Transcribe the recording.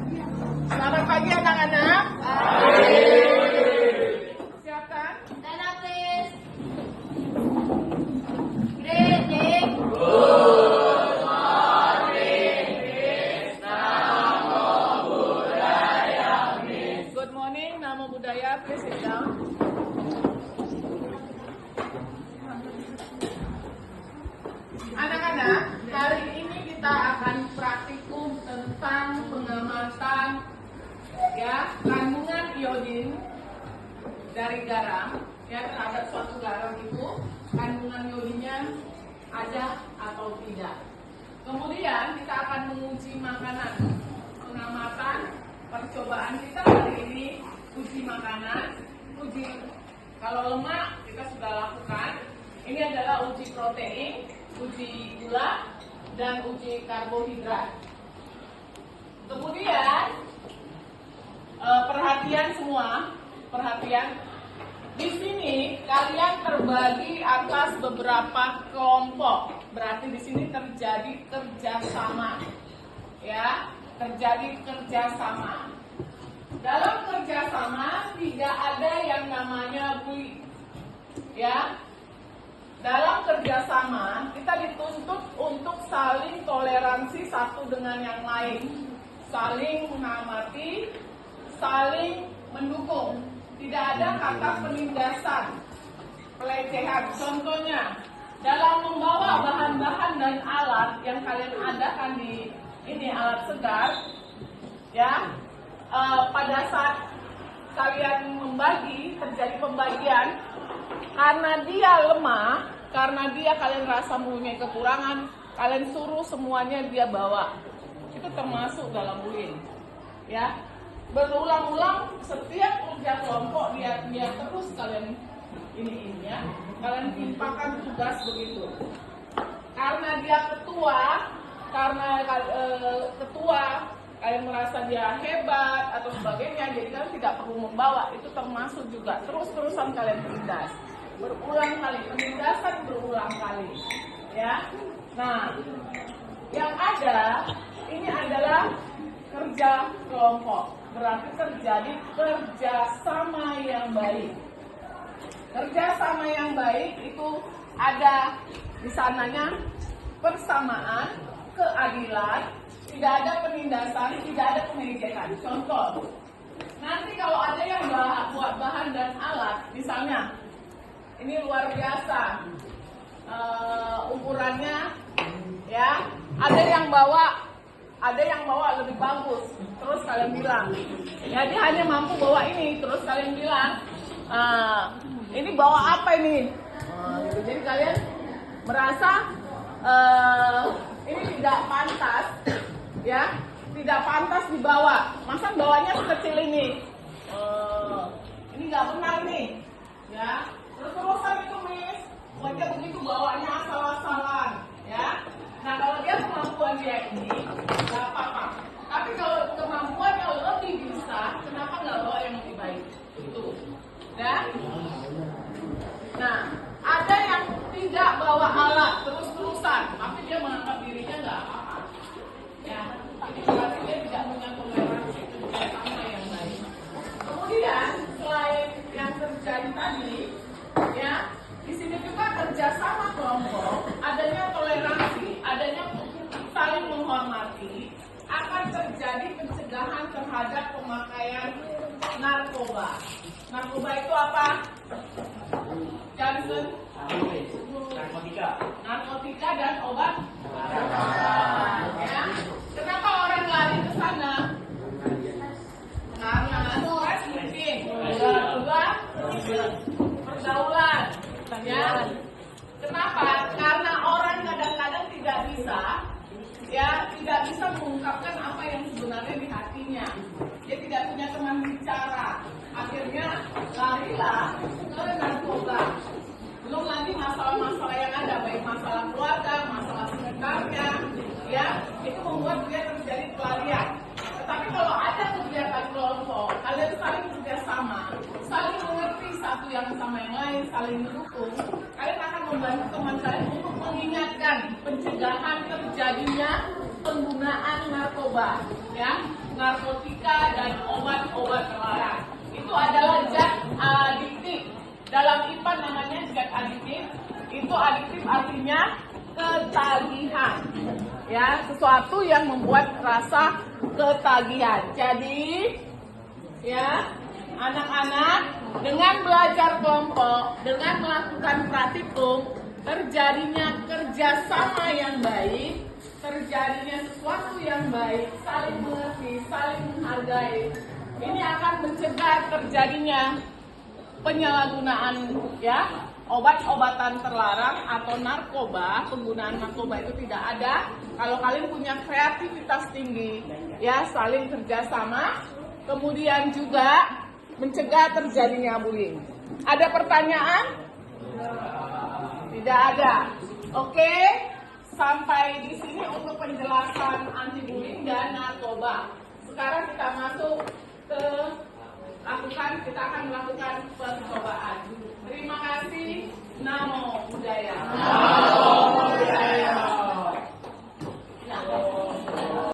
Selamat pagi anak-anak. Siapkan. Stand up, please. Greeting. Good morning, Namo Buddhaya. Please sit down. Anak-anak, hari ini kita akan praktikum tentang pengamatan kandungan iodin dari garam terhadap suatu garam itu kandungan iodinnya ada atau tidak. Kemudian kita akan menguji makanan. Pengamatan percobaan kita hari ini uji makanan, uji kalau lemak kita sudah lakukan. Ini adalah uji protein, uji gula, dan uji karbohidrat. Kemudian perhatian semua, perhatian. Di sini kalian terbagi atas beberapa kelompok. Berarti di sini terjadi kerjasama, ya, terjadi kerjasama. Dalam kerjasama tidak ada yang namanya bully, ya. Dalam kerjasama kita dituntut untuk saling toleransi satu dengan yang lain, saling menghormati, saling mendukung. Tidak ada kata penindasan, pelecehan. Contohnya, dalam membawa bahan-bahan dan alat yang kalian adakan di ini alat segar, ya, pada saat kalian membagi terjadi pembagian. Karena dia lemah, karena dia kalian rasa mempunyai kekurangan, kalian suruh semuanya dia bawa. Itu termasuk dalam bullying, ya. Berulang-ulang setiap kerja kelompok dia terus kalian ini ya. Kalian timpakan tugas begitu. Karena dia ketua, kalian merasa dia hebat atau sebagainya, jadi kalian tidak perlu membawa. Itu termasuk juga terus-terusan kalian tindas. Berulang kali, penindasan berulang kali, ya. Nah, yang ada ini adalah kerja kelompok, berarti terjadi kerjasama yang baik. Kerjasama yang baik itu ada di sananya persamaan, keadilan, tidak ada penindasan, tidak ada pengejekan. Contoh, nanti kalau ada yang buat bahan dan alat, misalnya ini luar biasa ukurannya, ya. Ada yang bawa lebih bagus. Terus kalian bilang, ya dia hanya mampu bawa ini. Terus kalian bilang, ini bawa apa ini? Gitu. Jadi kalian merasa ini tidak pantas, ya, tidak pantas dibawa. Masa bawanya sekecil ini? Ini nggak benar nih, ya. Terus-terusan itu Miss, dia begitu bawanya asal-asalan, ya. Nah kalau dia kemampuan dia ini, nggak apa-apa. Tapi kalau kemampuannya lebih bisa, kenapa nggak bawa yang lebih baik? Itu, ya. Nah, ada yang tidak bawa alat terus-terusan, tapi dia menganggap dirinya nggak apa-apa, ya. Ini berarti dia tidak punya toleransi kerjasama yang baik. Kemudian selain yang terjadi tadi, ya, di sini juga kerjasama kelompok, adanya toleransi, adanya saling menghormati, akan terjadi pencegahan terhadap pemakaian narkoba. Narkoba itu apa? Johnson? Narkotika dan obat. Ya. Kenapa orang lari ke sana? Karena stres mungkin. Kedua, pergaulan. Ya. Kenapa? Karena orang kadang-kadang tidak bisa mengungkapkan apa yang sebenarnya di hatinya. Dia tidak punya teman bicara. Akhirnya larilah ke narkoba. Belum lagi masalah-masalah yang ada, baik masalah keluarga, masalah sekitarnya, ya, itu membuat dia terjadi pelarian. Tetapi kalau ada kegiatan kelompok, kalian saling kerjasama, saling mengerti satu yang sama yang lain, saling mendukung, kalian akan membantu teman kalian untuk mengingatkan pencegahan terjadinya penggunaan narkoba, ya, narkotika dan obat-obat terlarang. Itu adalah zat adiktif. Dalam IPA namanya zat adiktif. Itu adiktif artinya ketagihan, ya, sesuatu yang membuat rasa ketagihan. Jadi, ya, anak-anak dengan belajar kelompok, dengan melakukan praktikum, terjadinya kerjasama yang baik, terjadinya sesuatu yang baik, saling mengerti, saling menghargai. Ini akan mencegah terjadinya penyalahgunaan, ya, obat-obatan terlarang atau narkoba. Penggunaan narkoba itu tidak ada kalau kalian punya kreativitas tinggi, ya, saling kerjasama, kemudian juga mencegah terjadinya bullying. Ada pertanyaan? Tidak ada. Oke, sampai di sini untuk penjelasan anti bullying dan narkoba. Sekarang kita masuk ke